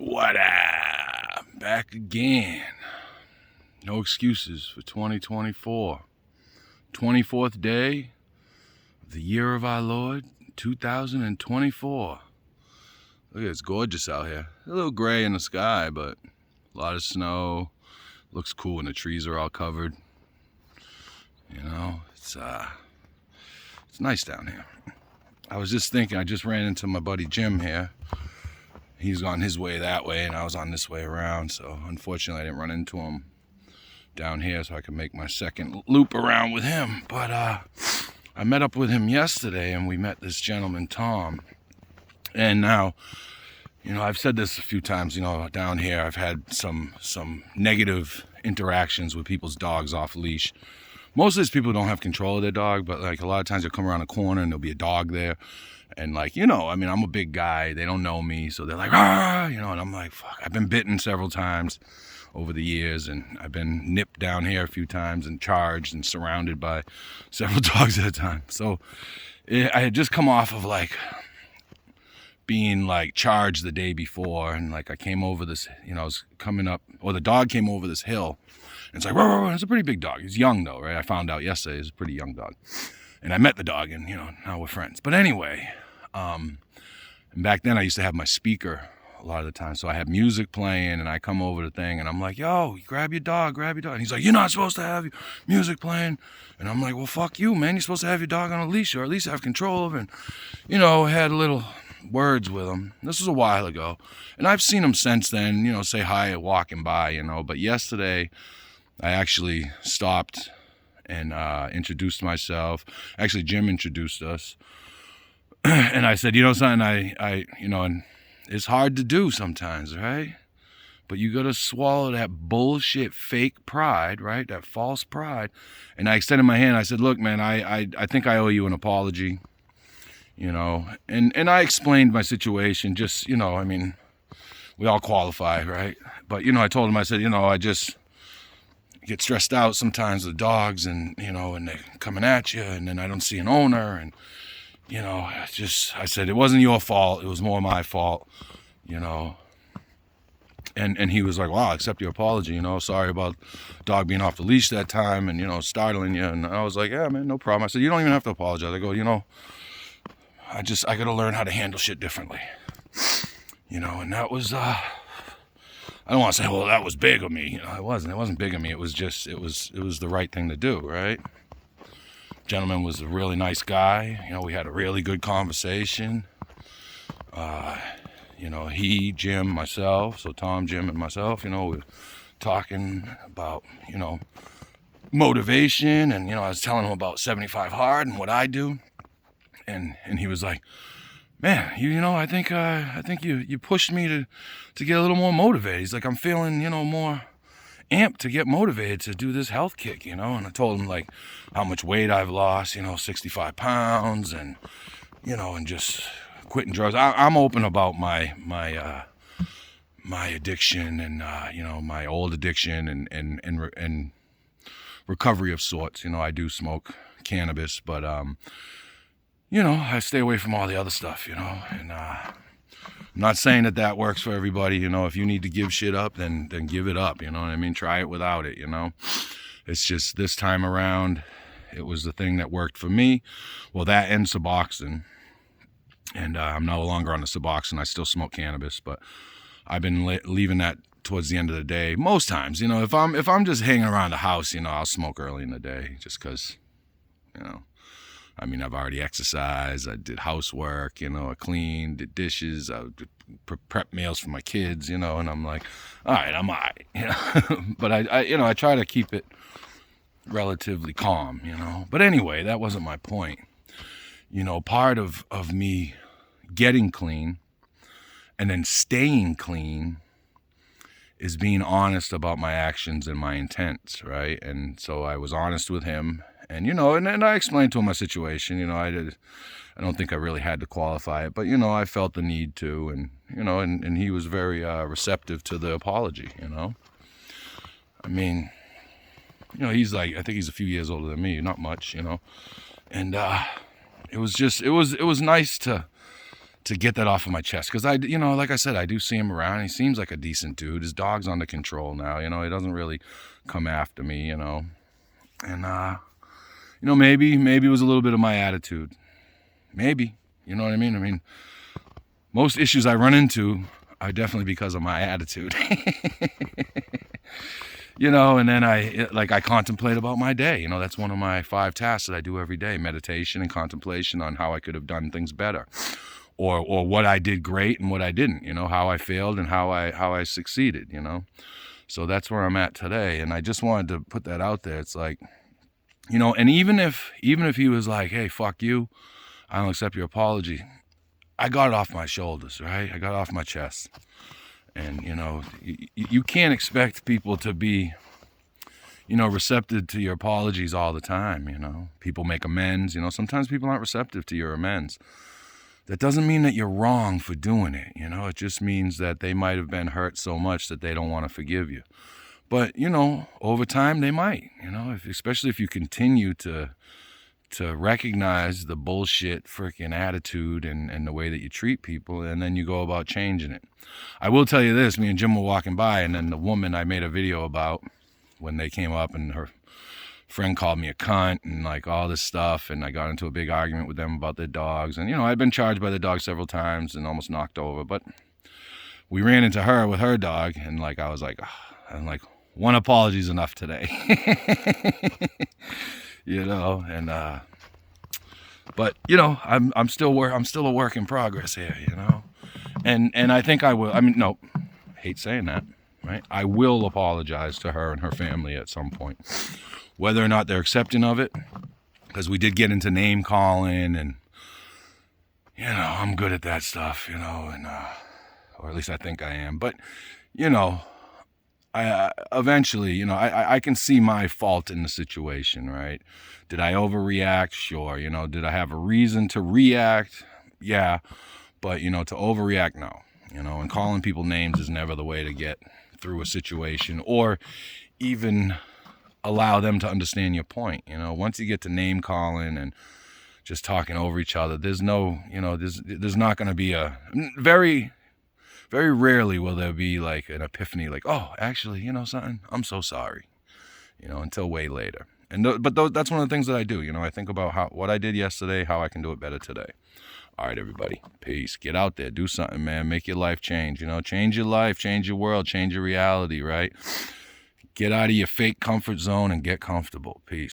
What up? Back again. No excuses for 2024. 24th day of the year of our Lord, 2024. Look, it's gorgeous out here. A little gray in the sky, but a lot of snow. Looks cool and the trees are all covered. You know, it's nice down here. I was just thinking, I just ran into my buddy Jim here. He's on his way that way, and I was on this way around, so unfortunately I didn't run into him down here so I could make my second loop around with him. But I met up with him yesterday, and we met this gentleman, Tom. And now, you know, I've said this a few times, you know, down here I've had some negative interactions with people's dogs off leash. Most of these people don't have control of their dog, but like a lot of times they'll come around a corner and there'll be a dog there. And like, you know, I mean, I'm a big guy. They don't know me. So they're like, ah, you know, and I'm like, fuck. I've been bitten several times over the years. And I've been nipped down here a few times and charged and surrounded by several dogs at a time. So I had just come off of like being like charged the day before. And like I came over this, you know, I was coming up, or the dog came over this hill. And it's like, whoa, it's a pretty big dog. He's young though, right? I found out yesterday he's a pretty young dog. And I met the dog, and, you know, now we're friends. But anyway, and back then I used to have my speaker a lot of the time. So I had music playing, and I come over the thing, and I'm like, yo, grab your dog. And he's like, you're not supposed to have music playing. And I'm like, well, fuck you, man. You're supposed to have your dog on a leash, or at least have control of it. And, you know, I had little words with him. This was a while ago. And I've seen him since then, you know, say hi walking by, you know. But yesterday I actually stopped and introduced myself. Actually, Jim introduced us. And I said, you know, something, I you know, and it's hard to do sometimes, right? But you got to swallow that bullshit fake pride, right? That false pride. And I extended my hand. I said, look, man, I think I owe you an apology, you know. And I explained my situation. Just, you know, I mean, we all qualify, right? But, you know, I told him, I said, you know, I just get stressed out sometimes with dogs, and, you know, and they're coming at you, and then I don't see an owner, and, you know, I said, it wasn't your fault, it was more my fault, you know. And he was like, well, I'll accept your apology, you know, sorry about dog being off the leash that time and, you know, startling you. And I was like, yeah, man, no problem. I said, you don't even have to apologize. I go, you know, I gotta learn how to handle shit differently, you know. And that was I don't want to say, well, that was big of me. You know, it wasn't big of me. It was just, it was the right thing to do, right? Gentleman was a really nice guy. You know, we had a really good conversation. You know, he, Jim, myself, so Tom, Jim, and myself, you know, we were talking about, you know, motivation. And, you know, I was telling him about 75 Hard and what I do. And he was like, man, you know, I think you pushed me to get a little more motivated. He's like, I'm feeling, you know, more amped to get motivated to do this health kick, you know. And I told him like how much weight I've lost, you know, 65 pounds, and, you know, and just quitting drugs. I'm open about my addiction, and you know, my old addiction, and recovery of sorts. You know, I do smoke cannabis, but you know, I stay away from all the other stuff, you know. And I'm not saying that works for everybody, you know. If you need to give shit up, then give it up, you know what I mean? Try it without it, you know. It's just this time around, it was the thing that worked for me. Well, that and Suboxone. And I'm no longer on the Suboxone. I still smoke cannabis, but I've been leaving that towards the end of the day. Most times, you know, if I'm just hanging around the house, you know, I'll smoke early in the day just because, you know. I mean, I've already exercised, I did housework, you know, I cleaned, did dishes, I prep meals for my kids, you know, and I'm like, all right, I'm all right, you know. But I you know, I try to keep it relatively calm, you know. But anyway, that wasn't my point. You know, part of me getting clean and then staying clean is being honest about my actions and my intents, right? And so I was honest with him. And, you know, and I explained to him my situation. You know, I don't think I really had to qualify it, but, you know, I felt the need to. And, you know, and he was very receptive to the apology, you know. I mean, you know, he's like, I think he's a few years older than me, not much, you know. And it was nice to to get that off of my chest. Because like I said, I do see him around. He seems like a decent dude. His dog's under control now. He doesn't really come after me. And maybe it was a little bit of my attitude. Maybe, you know what I mean? I mean, most issues I run into are definitely because of my attitude. And then I contemplate about my day. That's one of my 5 tasks that I do every day: meditation and contemplation on how I could have done things better, or what I did great and what I didn't, how I failed and how I succeeded, So that's where I'm at today. And I just wanted to put that out there. It's like, and even if he was like, hey, fuck you, I don't accept your apology, I got it off my shoulders, right? I got it off my chest. And, you can't expect people to be, receptive to your apologies all the time. People make amends. Sometimes people aren't receptive to your amends. That doesn't mean that you're wrong for doing it. It just means that they might have been hurt so much that they don't want to forgive you. But, over time they might, especially if you continue to recognize the bullshit freaking attitude and the way that you treat people, and then you go about changing it. I will tell you this, me and Jim were walking by, and then the woman I made a video about, when they came up and her friend called me a cunt and like all this stuff, and I got into a big argument with them about their dogs. And I'd been charged by the dog several times and almost knocked over, but we ran into her with her dog, and like I was like, oh, I'm like, one apology's enough today. But I'm still a work in progress here, and I think I will. I mean, no, hate saying that, right? I will apologize to her and her family at some point, whether or not they're accepting of it, because we did get into name calling, and I'm good at that stuff, and or at least I think I am. But I eventually, I can see my fault in the situation, right? Did I overreact? Sure. Did I have a reason to react? Yeah. But, to overreact, no. And calling people names is never the way to get through a situation, or even allow them to understand your point. Once you get to name calling and just talking over each other, there's no, there's not going to be very rarely will there be like an epiphany, like, oh, actually, something, I'm so sorry, until way later. But that's one of the things that I do. I think about what I did yesterday, how I can do it better today. All right, everybody, peace. Get out there, do something, man. Make your life change. Change your life, change your world, change your reality, right? Get out of your fake comfort zone and get comfortable. Peace.